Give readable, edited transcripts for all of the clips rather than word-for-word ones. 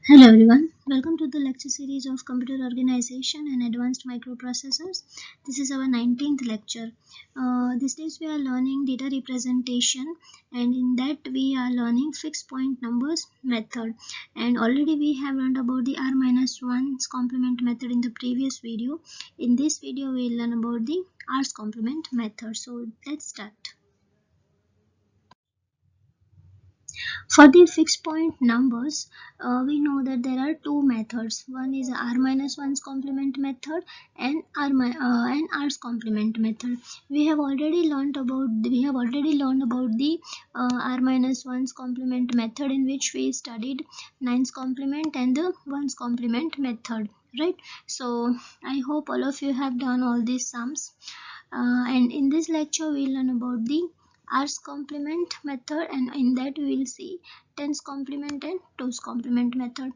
Hello everyone, welcome to the lecture series of Computer Organization and Advanced Microprocessors. This is our 19th lecture. These days we are learning data representation, and in that we are learning fixed point numbers method, and already we have learned about the r-1's complement method in the previous video. In this video we will learn about the r's complement method. So let's start. For the fixed point numbers, we know that there are two methods. One is r-1's complement method and r's complement method. We have already learned about the r-1's complement method, in which we studied 9's complement and the 1's complement method, right? So I hope all of you have done all these sums. And in this lecture we will learn about the r's complement method, and in that we will see 10's complement and 2's complement method.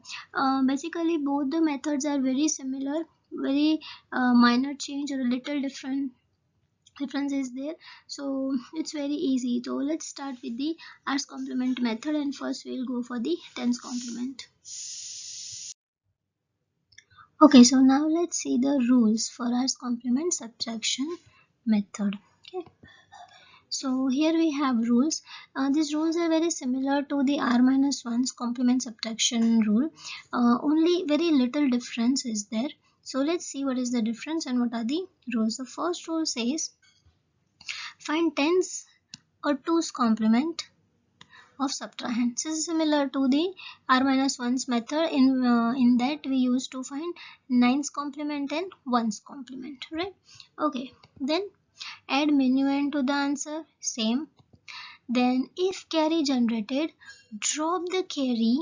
Basically both the methods are very similar, very minor change or a little difference is there, so it's very easy. So let's start with the r's complement method, and first we'll go for the 10's complement. Okay, so now let's see the rules for r's complement subtraction method. Okay, so here we have rules. These rules are very similar to the r-1's complement subtraction rule. Only very little difference is there. So let's see what is the difference and what are the rules. The first rule says find 10's or 2's complement of subtrahend. This is similar to the r-1's method. In that we used to find 9's complement and 1's complement, right? Okay, then add minuend to the answer, same. Then if carry generated, drop the carry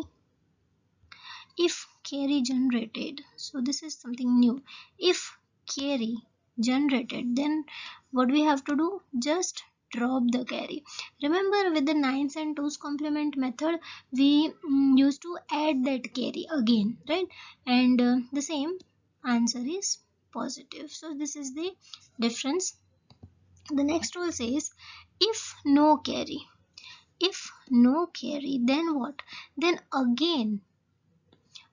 if carry generated. So this is something new. If carry generated, then what we have to do? Just drop the carry. Remember, with the 9's and 2's complement method we used to add that carry again, right? And the same answer is positive. So this is the difference. The next rule says if no carry, then what? Then again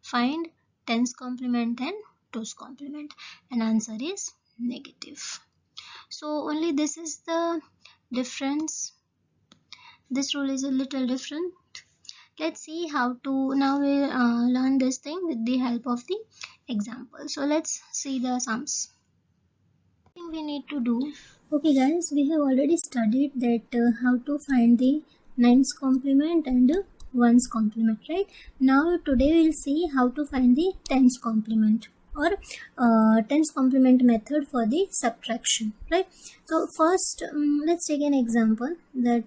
find 10's complement and 2's complement, and answer is negative. So only this is the difference. This rule is a little different. Let's see how to now we learn this thing with the help of the example. So let's see the sums. Thing we need to do. Okay guys, we have already studied that how to find the 9's complement and 1's complement, right? Now today we will see how to find the 10's complement or 10's complement method for the subtraction, right? So first let's take an example that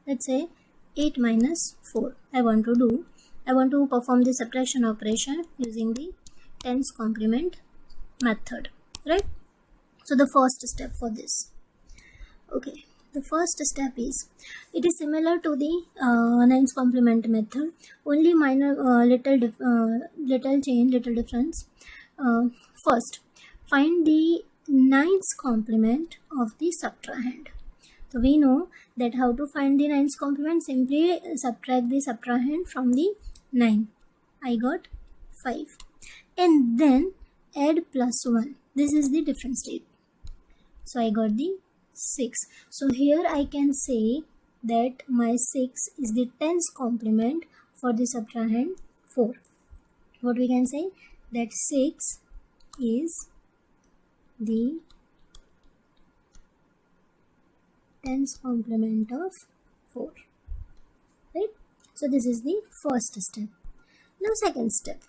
let's say 8 minus 4. I want to perform the subtraction operation using the 10's complement method, right? So the first step for this, okay, the first step is, it is similar to the 9's complement method, only minor little change, little difference. First, find the 9's complement of the subtrahend. So we know that how to find the 9's complement. Simply subtract the subtrahend from the 9. I got 5, and then add plus 1. This is the difference state. So I got the 6. So here I can say that my 6 is the 10's complement for the subtrahend 4. What we can say? That 6 is the 10's complement of 4. Right? So this is the first step. Now second step.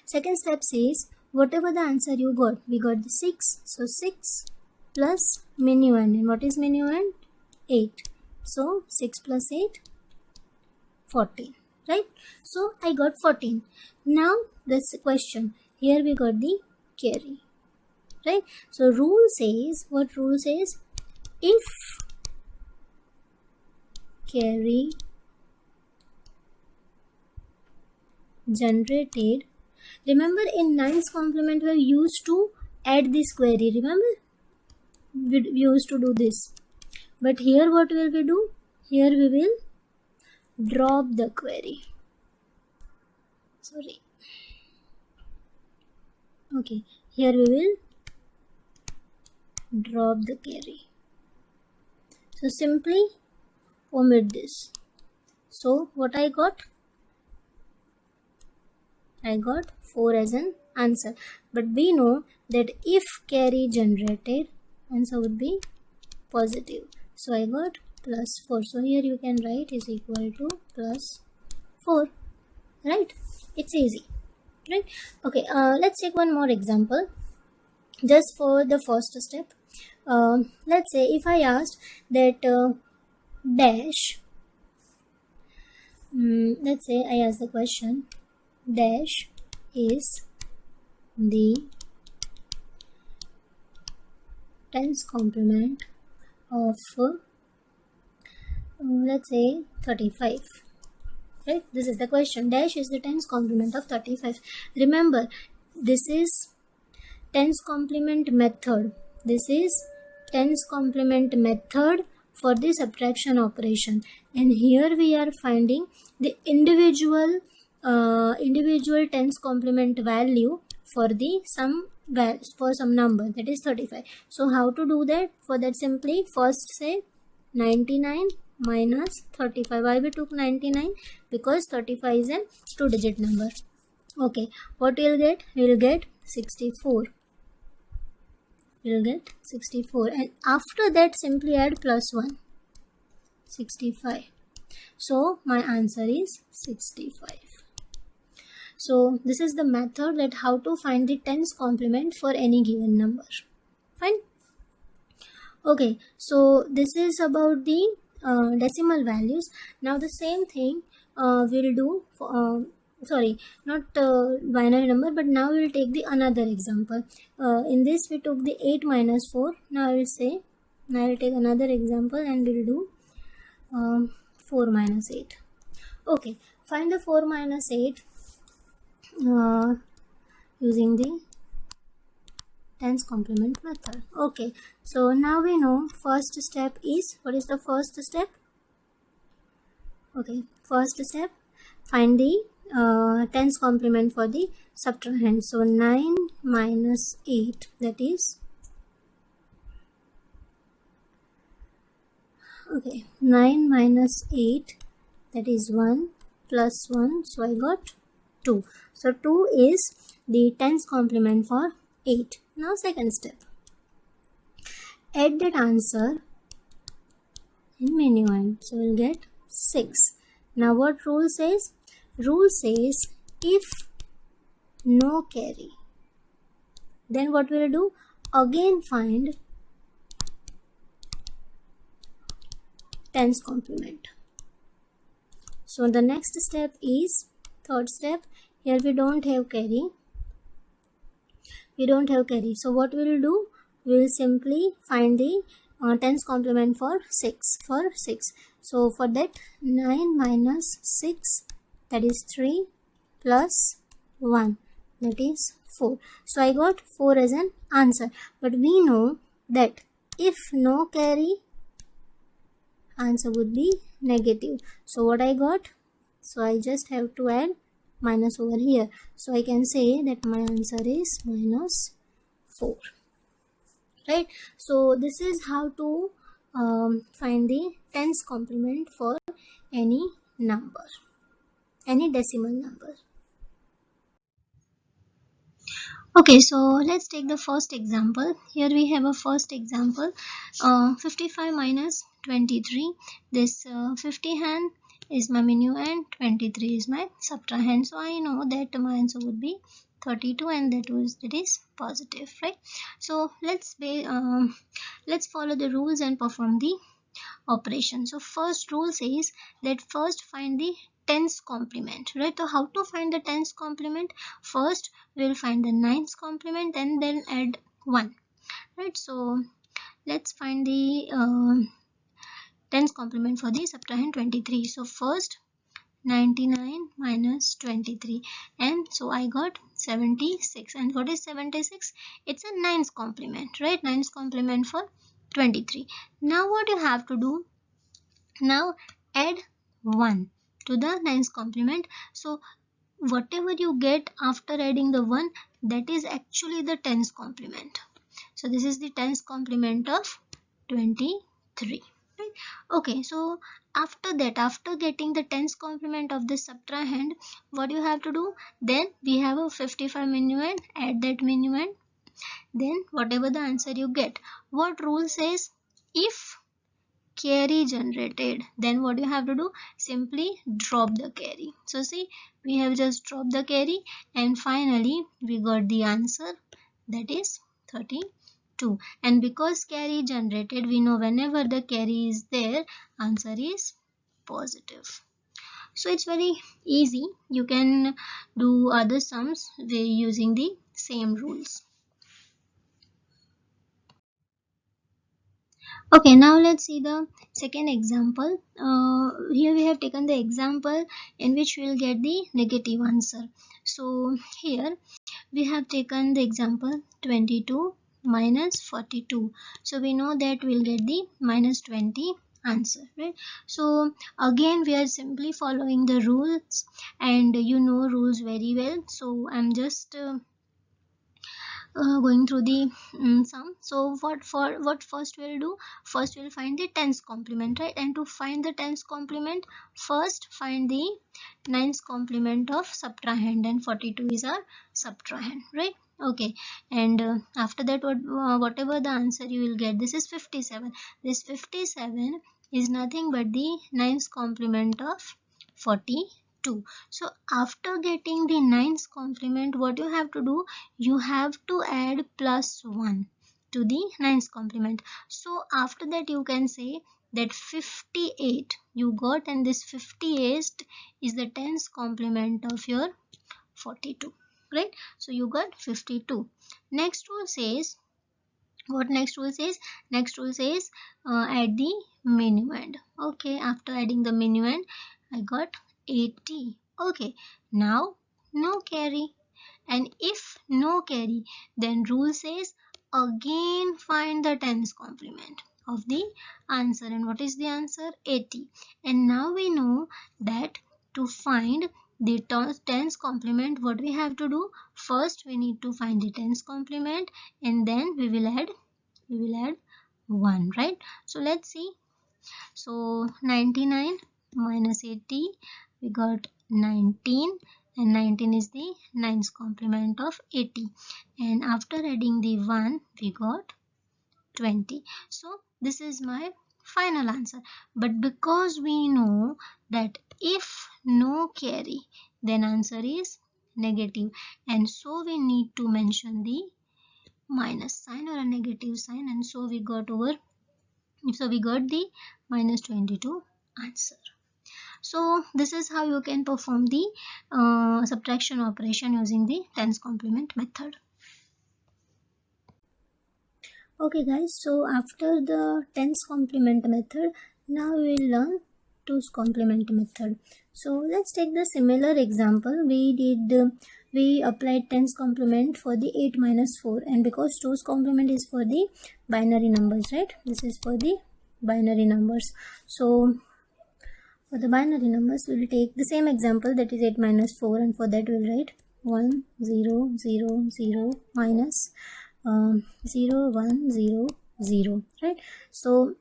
Second step says whatever the answer you got, we got the 6. So 6 plus minuend. And what is minuend? 8. So 6 plus 8, 14. Right? So I got 14. Now this question. Here we got the carry. Right? So rule says, what rule says? If carry generated, remember in 9's complement we used to add this query, remember? We used to do this. But here what will we do? Here we will drop the query. sorry. Okay, here we will drop the carry. So simply omit this. So what I got 4 as an answer. But we know that if carry generated, answer would be positive. So I got plus 4. So here you can write is equal to plus 4. Right? It's easy. Right? Okay, let's take one more example. Just for the first step. Let's say if I asked that dash, let's say I ask the question, dash is the tens complement of let's say 35. Right, this is the question. Dash is the tens complement of 35. Remember, this is tens complement method. This is tens complement method for the subtraction operation, and here we are finding the individual tens complement value for the some number, that is 35. So how to do that? For that, simply first say 99 minus 35. Why we took 99? Because 35 is a 2-digit number. Okay, what we'll get? We'll get 64. We'll get 64, and after that simply add plus 1, 65. So my answer is 65. So this is the method that how to find the tens complement for any given number. Fine. Okay, so this is about the decimal values. Now the same thing we'll do for, sorry, not binary number, but now we'll take the another example. In this we took the 8 minus 4. Now I will take another example and we'll do 4 minus 8. Okay, find the 4 minus 8 using the tens complement method. Okay, so now we know first step is, what is the first step? Okay, first step, find the tens complement for the subtrahend. So 9 minus 8, that is, okay, 9 minus 8, that is 1 plus 1, so I got 2. So 2 is the tens complement for 8. Now second step, add that answer in minuend, so we'll get 6. Now what rule says? Rule says if no carry, then what we'll do? Again find tens complement. So the next step is third step. Here we don't have carry. So what we'll do? We'll simply find the tens complement for 6. So for that, 9 minus 6, that is 3, plus 1, that is 4. So I got 4 as an answer. But we know that if no carry, answer would be negative. So what I got? So I just have to add minus over here. So I can say that my answer is minus 4. Right? So this is how to find the tens complement for any number, any decimal number. Okay, so let's take the first example. Here we have a first example, 55 minus 23. This 50 hand is my minuend, 23 is my subtrahend. So I know that my answer would be 32, and that is positive, right? So let's follow the rules and perform the operation. So first rule says that first find the tens complement, right? So how to find the tens complement? First we'll find the nines complement and then add 1, right? So let's find the tens complement for the subtrahend 23. So first 99 minus 23, and so I got 76. And what is 76? It's a nines complement, right? Nines complement for 23. Now what you have to do? Now add 1 to the nines complement. So whatever you get after adding the 1, that is actually the tens complement. So this is the tens complement of 23. Right? Okay, so after that, after getting the tens complement of the subtrahend, what you have to do? Then we have a 55 minuend, add that minuend, then whatever the answer you get. What rule says? If carry generated, then what you have to do? Simply drop the carry. So see, we have just dropped the carry and finally we got the answer, that is 32. And because carry generated, we know whenever the carry is there, answer is positive. So it's very easy. You can do other sums using the same rules. Okay, now let's see the second example. Here we have taken the example in which we will get the negative answer. So here we have taken the example 22 minus 42. So we know that we'll get the minus 20 answer, right? So again we are simply following the rules, and you know rules very well. So I'm just going through the sum. So what first we'll do? First we'll find the tens complement, right? And to find the tens complement, first find the nines complement of subtrahend, and 42 is our subtrahend, right? Okay, and after that whatever the answer you will get, this is 57. This 57 is nothing but the nines complement of 42. So after getting the nines complement, what you have to do? You have to add plus 1 to the nines complement. So after that you can say that 58 you got, and this 58 is the tens complement of your 42, right? So you got 52. Next rule says, what next rule says? Next rule says add the minuend. Okay, after adding the minuend I got 80. Okay, now no carry, and if no carry, then rule says again find the tens complement of the answer. And what is the answer? 80. And now we know that to find the tens complement, what we have to do? First we need to find the tens complement, and then we will add 1, right? So let's see. So 99 minus 80, we got 19, and 19 is the nines complement of 80, and after adding the 1 we got 20. So this is my final answer. But because we know that if no carry, then answer is negative, and so we need to mention the minus sign or a negative sign, and so we got the minus 22 answer. So this is how you can perform the subtraction operation using the tens complement method. Okay guys, so after the tens complement method, now we will learn twos complement method. So let's take the similar example. We applied tens complement for the 8 minus 4, and because twos complement is for the binary numbers, right? This is for the binary numbers. So for the binary numbers, we will take the same example, that is 8 minus 4, and for that we will write 1 0 0 0 minus 0 1 0 0, right? So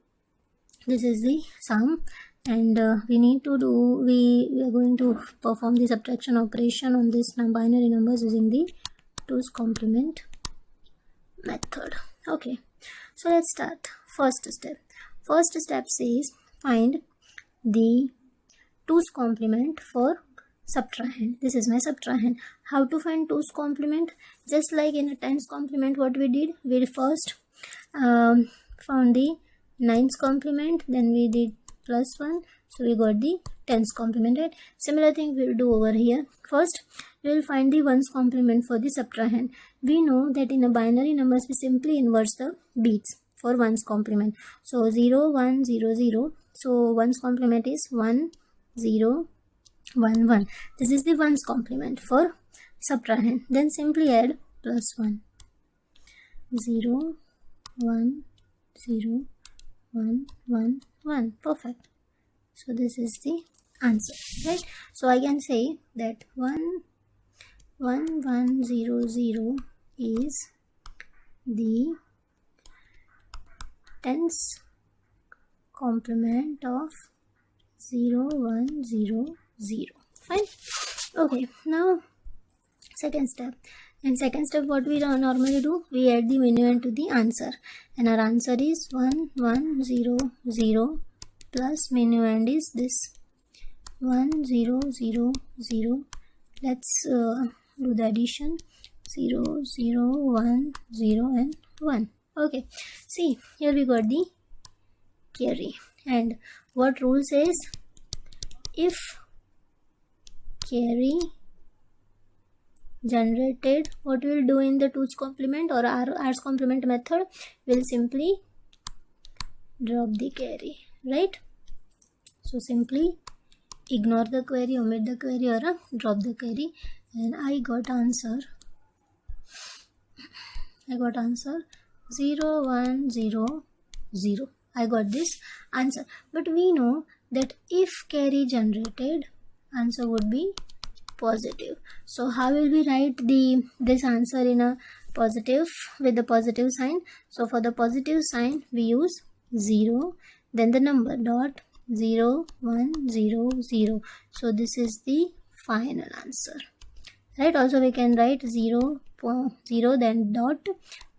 this is the sum, and we are going to perform the subtraction operation on this binary numbers using the twos complement method. Okay, so let's start. First step says find the twos complement for subtrahend. This is my subtrahend. How to find twos complement? Just like in a tens complement, what we did, we first found the nines complement, then we did plus 1, so we got the tens complement, right? Similar thing we will do over here. First we will find the ones complement for the subtrahend. We know that in a binary numbers we simply inverse the beats for ones complement. So 0 1 0 0, so ones complement is 1 0 1 1. This is the ones complement for subtrahend. Then simply add plus 1, 0 1 0 1 1 1. Perfect. So this is the answer, right? So I can say that 1100 is the tens complement of 0100. Fine. Okay, now second step. In second step, what we normally do, we add the minuend to the answer, and our answer is 1100 plus minuend is this 1000. Let's do the addition. 0 0 1 0 and 1. Okay, see, here we got the carry, and what rule says, if carry generated, what we'll do in the 2's complement or r's complement method, we'll simply drop the carry, right? So simply ignore the query, omit the query, or drop the query, and I got answer 0100. I got this answer, but we know that if carry generated, answer would be positive. So how will we write this answer in a positive, with the positive sign? So for the positive sign we use 0, then the number dot 0100. So this is the final answer, right? Also we can write 0, then dot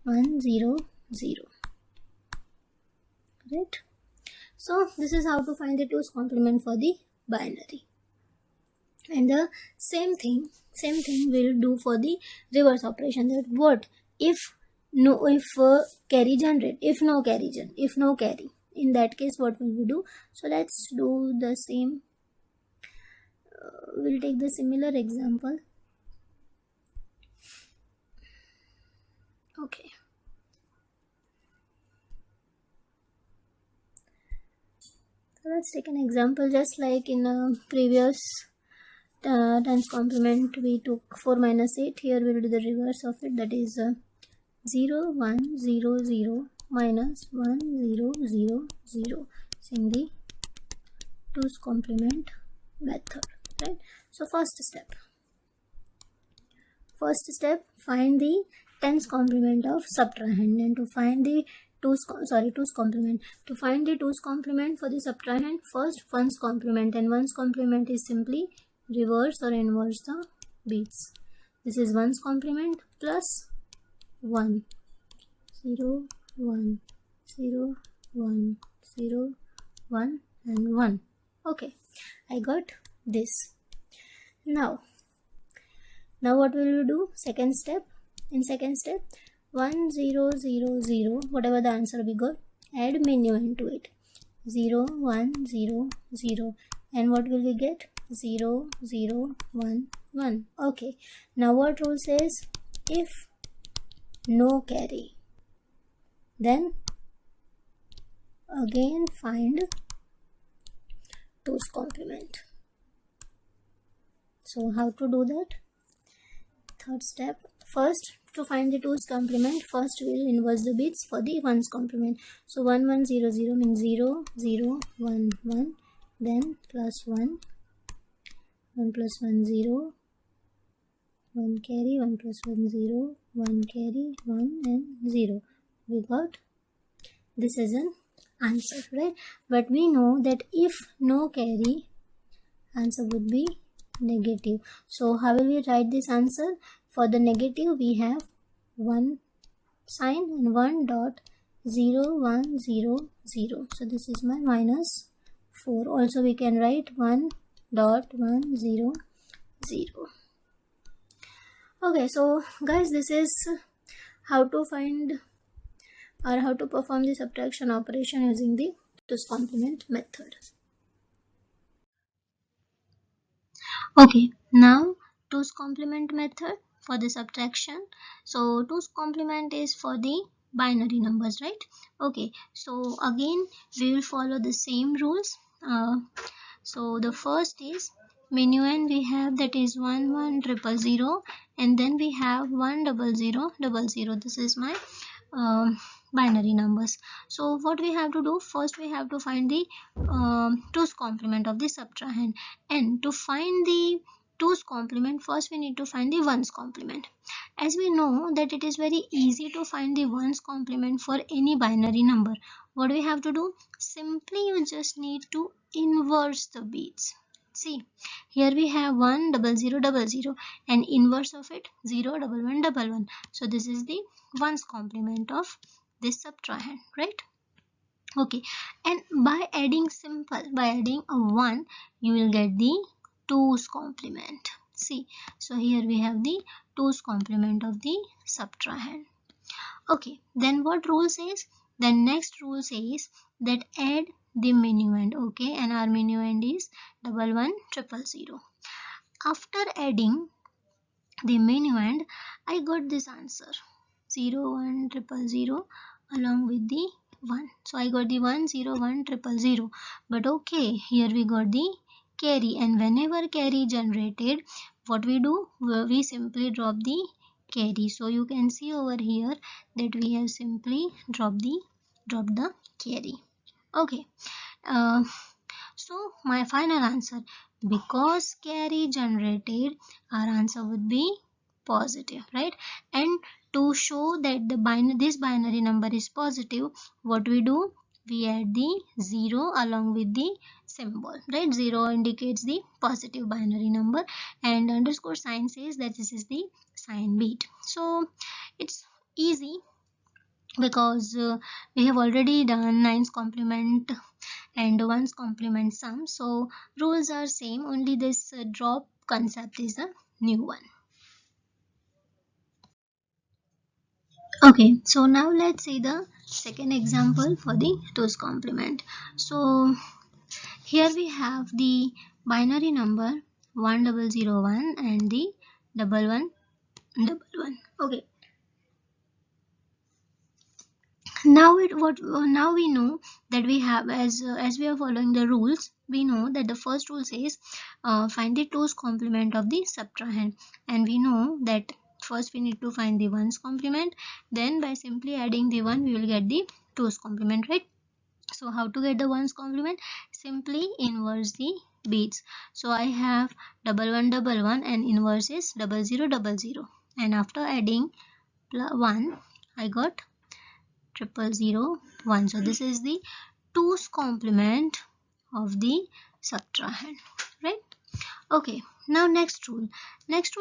100, right? So this is how to find the 2's complement for the binary. And the same thing we'll do for the reverse operation. That what if carry generate, if no carry, in that case what will we do? So let's do the same. We'll take the similar example. Okay, so let's take an example just like in a previous tens complement we took 4 minus 8. Here we will do the reverse of it, that is 0100 minus 1000 in the 2's complement method, right? So first step, find the tens complement of subtrahend, and to find the 2's complement, to find the 2's complement for the subtrahend, first 1's complement, and 1's complement is simply reverse or inverse the beats. This is 1's complement plus 1 0 1 0 1 0 1 and 1. Okay, I got this. Now what will we do? Second step. In second step, 1000, whatever the answer we got, add minuend to it, 0100, and what will we get? 0011. Okay, now what rule says, if no carry, then again find 2's complement. So how to do that? Third step, first to find the 2's complement, first we will inverse the bits for the 1's complement. So 1100 means 0 0 1 1, then plus 1 plus 1 0, 1 carry, 1 plus 1 0, 1 carry, 1 and 0. We got this as an answer, right? But we know that if no carry, answer would be negative. So how will we write this answer? For the negative we have 1 sign and 1 dot 0100. So this is my minus 4. Also we can write 1 dot 100. Okay, so guys, this is how to find or how to perform the subtraction operation using the 2's complement method. Okay, now 2's complement method for the subtraction. So 2's complement is for the binary numbers, right? Okay, so again we will follow the same rules. So the first is minuend we have, that is 11000, and then we have 10000. This is my binary numbers. So what we have to do, first we have to find the 2's complement of the subtrahend, and to find the 2's complement, first we need to find the 1's complement. As we know that it is very easy to find the 1's complement for any binary number, what we have to do, simply you just need to inverse the beats. See, here we have 1 0 0 0 0 and inverse of it 0 1 1 1 1. So this is the 1's complement of this subtrahend, right? Okay, and by adding a 1, you will get the 2's complement. See, so here we have the 2's complement of the subtrahend. Okay, then what rule says? The next rule says that add the minuend. Okay, and our minuend is 1 1 0 0. After adding the minuend, I got this answer 0 1 0 0 along with the 1. So I got the 1 0 1 0 0. But okay, here we got the carry, and whenever carry generated, what we do? We simply drop the carry. So you can see over here that we have simply dropped the carry. Okay. Uh, so my final answer, because carry generated, our answer would be positive, right? And to show that this binary number is positive, what we do? We add the 0 along with the symbol, right? 0 indicates the positive binary number, and underscore sign says that this is the sign bit. So it's easy because we have already done 9's complement and 1's complement sum, so rules are same, only this drop concept is a new one. Okay, so now let's see the second example for the 2's complement. So here we have the binary number 1001 and the 1111. Okay, now we know that we have, as we are following the rules, we know that the first rule says find the 2's complement of the subtrahend, and we know that first we need to find the 1's complement, then by simply adding the 1 we will get the 2's complement, right? So how to get the 1's complement? Simply inverse the beats. So I have 1 1 1 1 and inverse is 0 0 0 0, and after adding 1 I got 0 0 1. So this is the 2's complement of the subtrahend, right? Okay, now next rule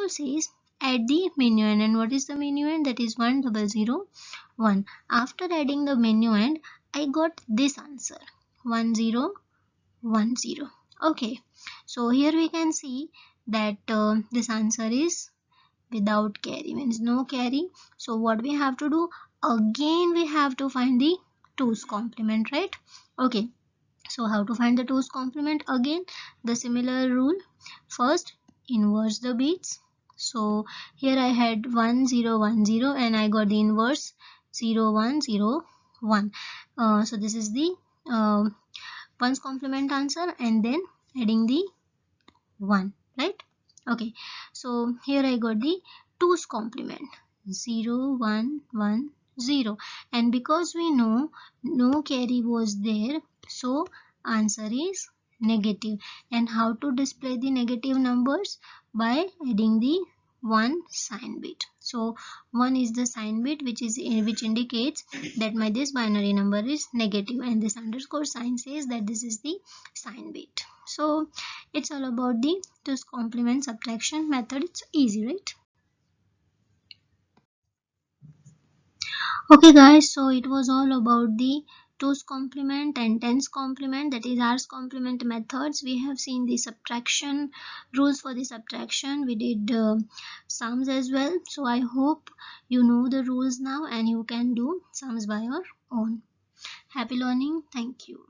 says add the minuend, and what is the minuend? That is 1 0 0 1. After adding the minuend, I got this answer 1 0 1 0. Okay, so here we can see that this answer is without carry, means no carry. So what we have to do, again we have to find the 2's complement, right? Okay, so how to find the 2's complement? Again the similar rule, first inverse the beats. So here I had 1 0 1 0 and I got the inverse 0 1 0 1. So this is the 1's complement answer, and then adding the 1, right? Okay, so here I got the 2's complement 0 1 1 0, and because we know no carry was there, so answer is negative. And how to display the negative numbers? By adding the 1 sign bit. So 1 is the sign bit which indicates that this binary number is negative, and this underscore sign says that this is the sign bit. So it's all about the 2's complement subtraction method. It's easy, right? Okay guys, so it was all about the 2's complement and 10's complement, that is R's complement methods. We have seen the subtraction rules for the subtraction. We did sums as well. So I hope you know the rules now and you can do sums by your own. Happy learning. Thank you.